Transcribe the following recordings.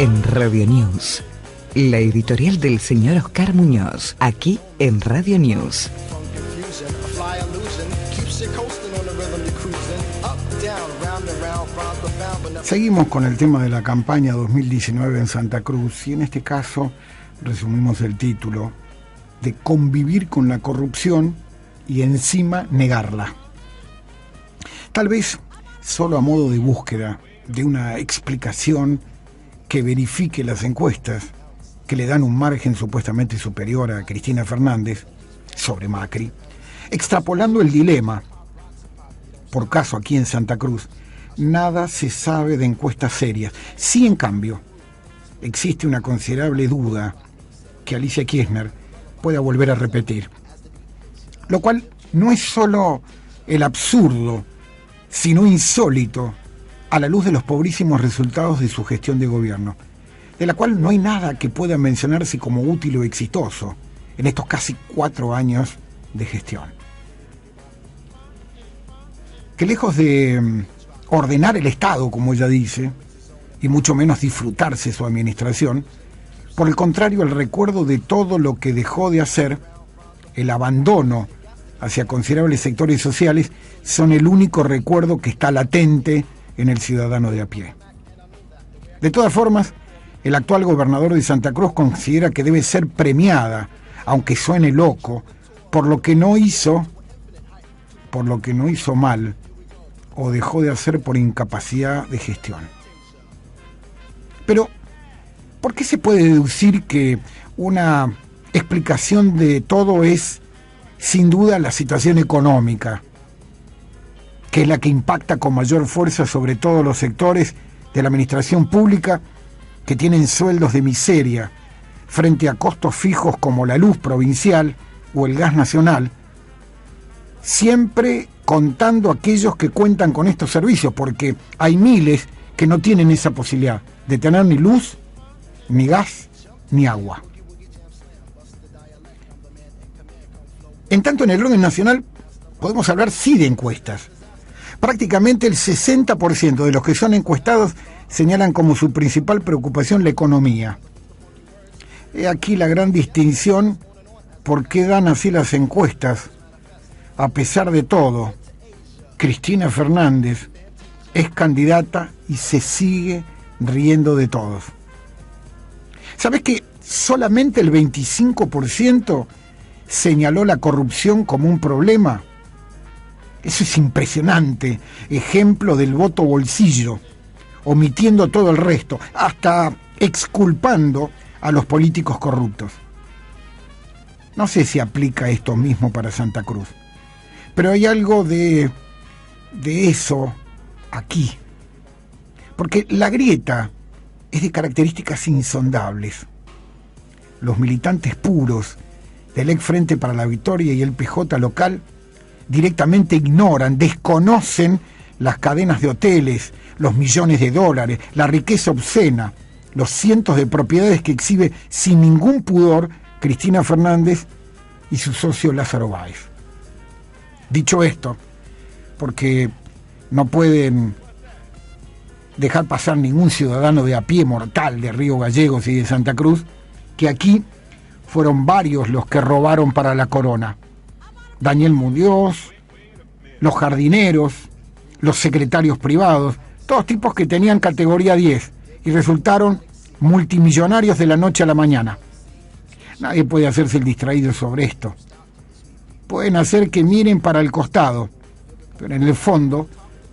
en Radio News. La editorial del señor Oscar Muñoz, aquí en Radio News. Seguimos con el tema de la campaña 2019 en Santa Cruz y en este caso resumimos el título de convivir con la corrupción y encima negarla. Tal vez solo a modo de búsqueda de una explicación que verifique las encuestas que le dan un margen supuestamente superior a Cristina Fernández sobre Macri, extrapolando el dilema. Por caso aquí en Santa Cruz, nada se sabe de encuestas serias. Sí, en cambio, existe una considerable duda que Alicia Kirchner pueda volver a repetir. Lo cual no es solo el absurdo, sino insólito a la luz de los pobrísimos resultados de su gestión de gobierno, de la cual no hay nada que pueda mencionarse como útil o exitoso en estos casi 4 años de gestión. Que lejos de ordenar el Estado, como ella dice, y mucho menos disfrutarse su administración, por el contrario, el recuerdo de todo lo que dejó de hacer, el abandono hacia considerables sectores sociales, son el único recuerdo que está latente en el ciudadano de a pie. De todas formas, el actual gobernador de Santa Cruz considera que debe ser premiada, aunque suene loco, por lo que no hizo mal o dejó de hacer por incapacidad de gestión. Pero, ¿por qué se puede deducir que una explicación de todo es, sin duda, la situación económica, que es la que impacta con mayor fuerza sobre todos los sectores de la administración pública que tienen sueldos de miseria frente a costos fijos como la luz provincial o el gas nacional, siempre contando aquellos que cuentan con estos servicios, porque hay miles que no tienen esa posibilidad de tener ni luz, ni gas, ni agua. En tanto, en el orden nacional podemos hablar sí de encuestas. Prácticamente el 60% de los que son encuestados señalan como su principal preocupación la economía. He aquí la gran distinción por qué dan así las encuestas. A pesar de todo, Cristina Fernández es candidata y se sigue riendo de todos. ¿Sabes que solamente el 25% señaló la corrupción como un problema? Eso es impresionante, ejemplo del voto bolsillo, omitiendo todo el resto, hasta exculpando a los políticos corruptos. No sé si aplica esto mismo para Santa Cruz, pero hay algo de eso aquí, porque la grieta es de características insondables. Los militantes puros del ex Frente para la Victoria y el PJ local directamente ignoran, desconocen las cadenas de hoteles, los millones de dólares, la riqueza obscena, los cientos de propiedades que exhibe sin ningún pudor Cristina Fernández y su socio Lázaro Báez. Dicho esto, porque no pueden dejar pasar ningún ciudadano de a pie mortal de Río Gallegos y de Santa Cruz, que aquí fueron varios los que robaron para la corona. Daniel Muñoz, los jardineros, los secretarios privados, todos tipos que tenían categoría 10 y resultaron multimillonarios de la noche a la mañana. Nadie puede hacerse el distraído sobre esto. Pueden hacer que miren para el costado, pero en el fondo,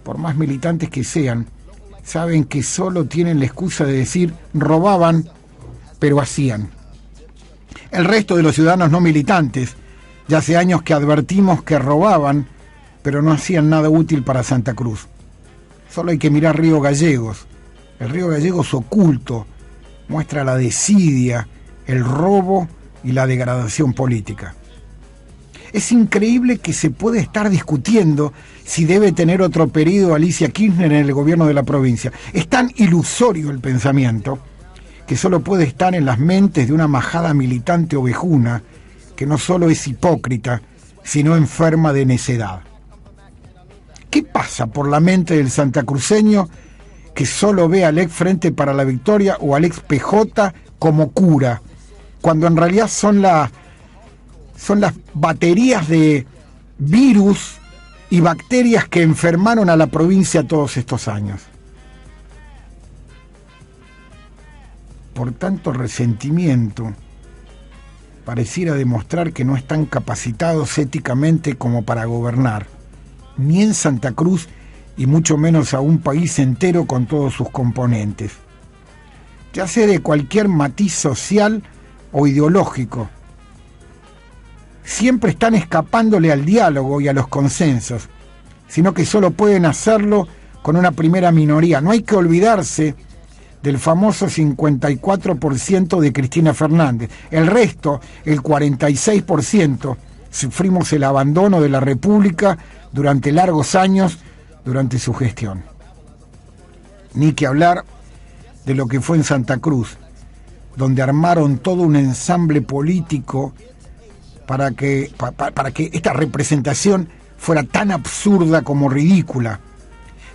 por más militantes que sean, saben que solo tienen la excusa de decir robaban, pero hacían. El resto de los ciudadanos no militantes, ya hace años que advertimos que robaban, pero no hacían nada útil para Santa Cruz. Solo hay que mirar Río Gallegos. El Río Gallegos oculto muestra la desidia, el robo y la degradación política. Es increíble que se puede estar discutiendo si debe tener otro periodo Alicia Kirchner en el gobierno de la provincia. Es tan ilusorio el pensamiento que solo puede estar en las mentes de una majada militante ovejuna que no solo es hipócrita, sino enferma de necedad. ¿Qué pasa por la mente del santacruceño que solo ve al ex Frente para la Victoria o al ex PJ como cura, cuando en realidad son las baterías de virus y bacterias que enfermaron a la provincia todos estos años. Por tanto, resentimiento pareciera demostrar que no están capacitados éticamente como para gobernar, ni en Santa Cruz y mucho menos a un país entero con todos sus componentes, ya sea de cualquier matiz social o ideológico. Siempre están escapándole al diálogo y a los consensos, sino que solo pueden hacerlo con una primera minoría. No hay que olvidarse del famoso 54% de Cristina Fernández. El resto, el 46%, sufrimos el abandono de la República durante largos años, durante su gestión. Ni que hablar de lo que fue en Santa Cruz, donde armaron todo un ensamble político para que esta representación fuera tan absurda como ridícula.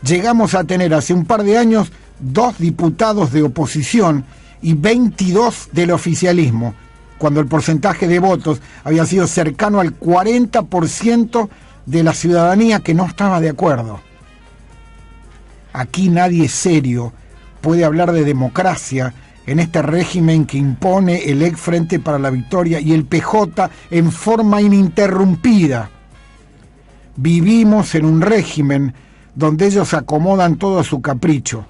Llegamos a tener hace un par de años 2 diputados de oposición y 22 del oficialismo, cuando el porcentaje de votos había sido cercano al 40% de la ciudadanía que no estaba de acuerdo. Aquí nadie serio puede hablar de democracia en este régimen que impone el ex Frente para la Victoria y el PJ en forma ininterrumpida. Vivimos en un régimen donde ellos acomodan todo a su capricho.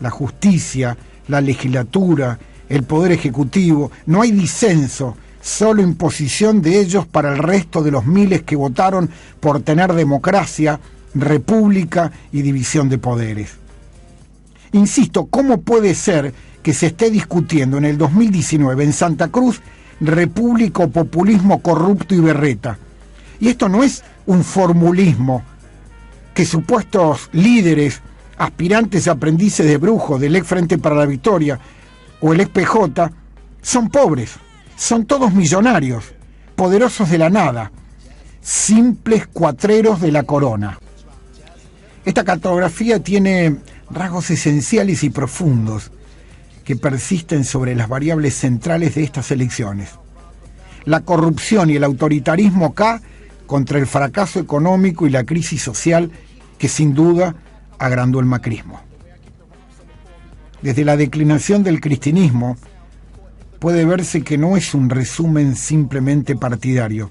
La justicia, la legislatura, el poder ejecutivo, no hay disenso, solo imposición de ellos para el resto de los miles que votaron por tener democracia, república y división de poderes. Insisto, ¿cómo puede ser que se esté discutiendo en el 2019 en Santa Cruz república o populismo corrupto y berreta? Y esto no es un formulismo que supuestos líderes, aspirantes aprendices de brujo del ex Frente para la Victoria o el ex PJ son pobres, son todos millonarios, poderosos de la nada, simples cuatreros de la corona. Esta cartografía tiene rasgos esenciales y profundos que persisten sobre las variables centrales de estas elecciones. La corrupción y el autoritarismo acá contra el fracaso económico y la crisis social que sin duda agrandó el macrismo. Desde la declinación del cristinismo puede verse que no es un resumen simplemente partidario,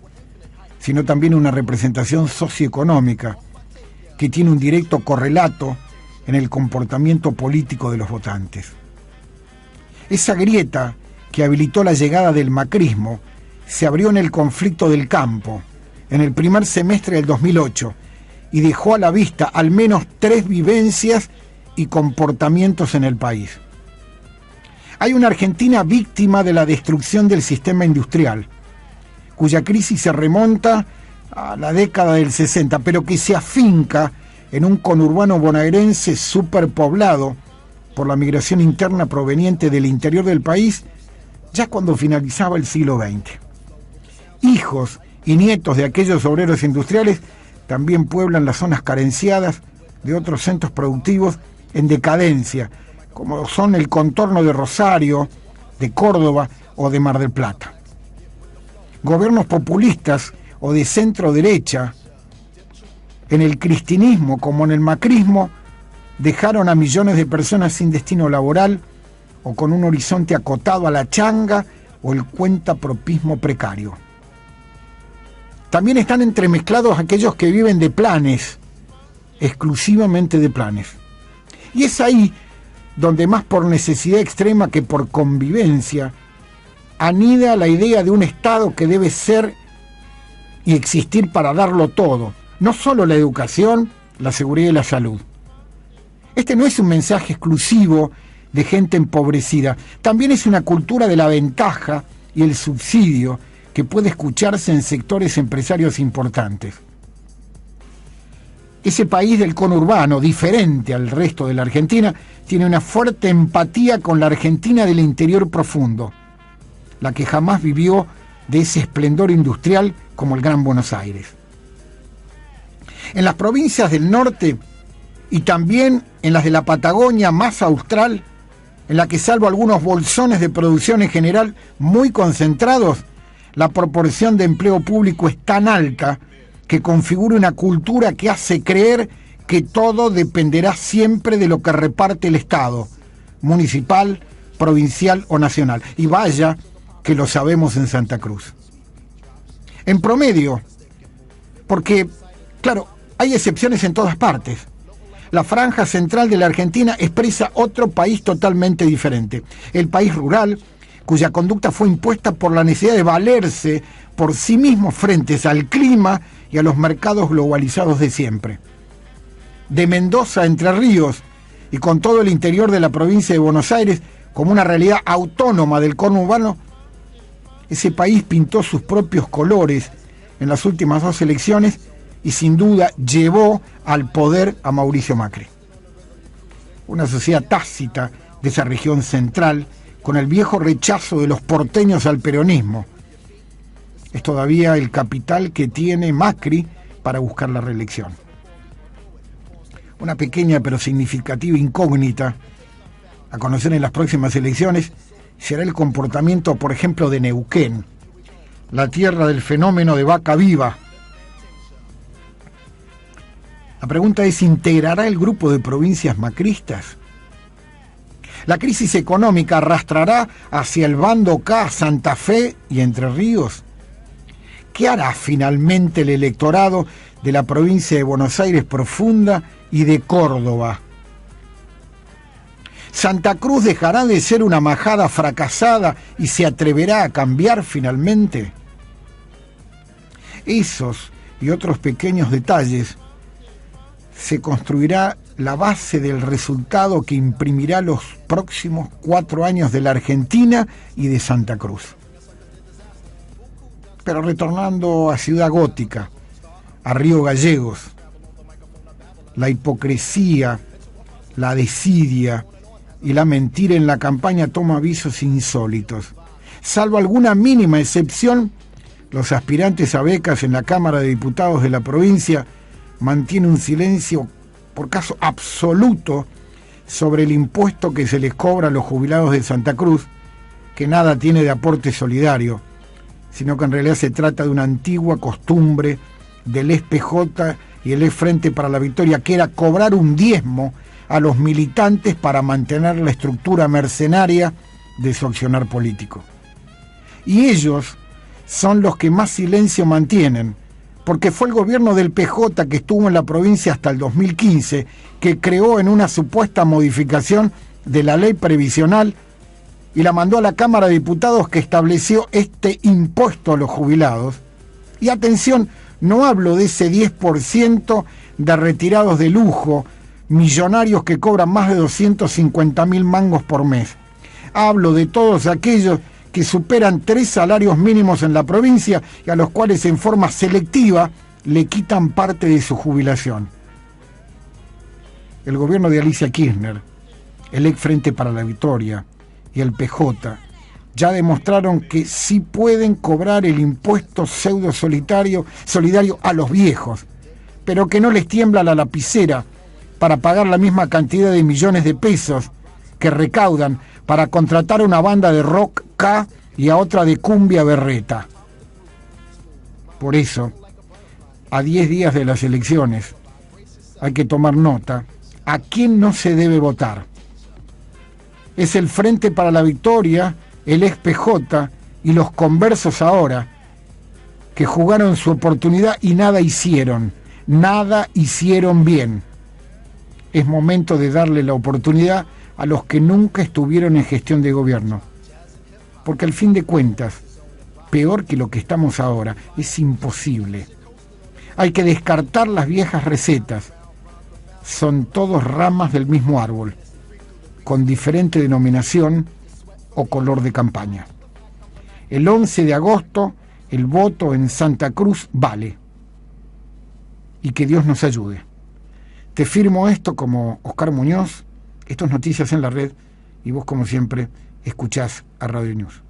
sino también una representación socioeconómica que tiene un directo correlato en el comportamiento político de los votantes. Esa grieta que habilitó la llegada del macrismo se abrió en el conflicto del campo, en el primer semestre del 2008, y dejó a la vista al menos 3 vivencias y comportamientos en el país. Hay una Argentina víctima de la destrucción del sistema industrial, cuya crisis se remonta a la década del 60, pero que se afinca en un conurbano bonaerense superpoblado por la migración interna proveniente del interior del país, ya cuando finalizaba el siglo XX. Hijos y nietos de aquellos obreros industriales también pueblan las zonas carenciadas de otros centros productivos en decadencia, como son el contorno de Rosario, de Córdoba o de Mar del Plata. Gobiernos populistas o de centro derecha, en el cristinismo como en el macrismo, dejaron a millones de personas sin destino laboral o con un horizonte acotado a la changa o el cuentapropismo precario. También están entremezclados aquellos que viven de planes, exclusivamente de planes. Y es ahí donde más por necesidad extrema que por convivencia anida la idea de un Estado que debe ser y existir para darlo todo, no solo la educación, la seguridad y la salud. Este no es un mensaje exclusivo de gente empobrecida, también es una cultura de la ventaja y el subsidio que puede escucharse en sectores empresarios importantes. Ese país del conurbano, diferente al resto de la Argentina, tiene una fuerte empatía con la Argentina del interior profundo, la que jamás vivió de ese esplendor industrial como el Gran Buenos Aires. En las provincias del norte, y también en las de la Patagonia más austral, en la que salvo algunos bolsones de producción en general muy concentrados, la proporción de empleo público es tan alta que configura una cultura que hace creer que todo dependerá siempre de lo que reparte el Estado, municipal, provincial o nacional. Y vaya que lo sabemos en Santa Cruz. En promedio, porque, claro, hay excepciones en todas partes. La franja central de la Argentina expresa otro país totalmente diferente. El país rural, cuya conducta fue impuesta por la necesidad de valerse por sí mismo frente al clima y a los mercados globalizados de siempre. De Mendoza a Entre Ríos y con todo el interior de la provincia de Buenos Aires como una realidad autónoma del conurbano, ese país pintó sus propios colores en las últimas 2 elecciones y sin duda llevó al poder a Mauricio Macri. Una sociedad tácita de esa región central, con el viejo rechazo de los porteños al peronismo. Es todavía el capital que tiene Macri para buscar la reelección. Una pequeña pero significativa incógnita a conocer en las próximas elecciones será el comportamiento, por ejemplo, de Neuquén, la tierra del fenómeno de Vaca Viva. La pregunta es, ¿integrará el grupo de provincias macristas? ¿La crisis económica arrastrará hacia el bando K, Santa Fe y Entre Ríos? ¿Qué hará finalmente el electorado de la provincia de Buenos Aires profunda y de Córdoba? ¿Santa Cruz dejará de ser una majada fracasada y se atreverá a cambiar finalmente? Esos y otros pequeños detalles se construirá la base del resultado que imprimirá los próximos 4 años de la Argentina y de Santa Cruz. Pero retornando a Ciudad Gótica, a Río Gallegos, la hipocresía, la desidia y la mentira en la campaña toma visos insólitos. Salvo alguna mínima excepción, los aspirantes a becas en la Cámara de Diputados de la provincia mantienen un silencio por caso absoluto sobre el impuesto que se les cobra a los jubilados de Santa Cruz, que nada tiene de aporte solidario, sino que en realidad se trata de una antigua costumbre del ex-PJ y el ex-Frente para la Victoria, que era cobrar un diezmo a los militantes para mantener la estructura mercenaria de su accionar político. Y ellos son los que más silencio mantienen, porque fue el gobierno del PJ que estuvo en la provincia hasta el 2015, que creó en una supuesta modificación de la ley previsional y la mandó a la Cámara de Diputados, que estableció este impuesto a los jubilados. Y atención, no hablo de ese 10% de retirados de lujo, millonarios que cobran más de 250.000 mangos por mes. Hablo de todos aquellos que superan 3 salarios mínimos en la provincia y a los cuales en forma selectiva le quitan parte de su jubilación. El gobierno de Alicia Kirchner, el ex Frente para la Victoria y el PJ ya demostraron que sí pueden cobrar el impuesto pseudo solidario a los viejos, pero que no les tiembla la lapicera para pagar la misma cantidad de millones de pesos que recaudan para contratar a una banda de rock K y a otra de cumbia berreta. Por eso, a 10 días de las elecciones, hay que tomar nota a quién no se debe votar. Es el Frente para la Victoria, el ex-PJ y los conversos ahora, que jugaron su oportunidad y nada hicieron bien. Es momento de darle la oportunidad a los que nunca estuvieron en gestión de gobierno, porque al fin de cuentas, peor que lo que estamos ahora, es imposible. Hay que descartar las viejas recetas, son todos ramas del mismo árbol, con diferente denominación o color de campaña. El 11 de agosto, el voto en Santa Cruz vale. Y que Dios nos ayude. Te firmo esto como Oscar Muñoz, esto es Noticias en la Red, y vos, como siempre, escuchás a Radio News.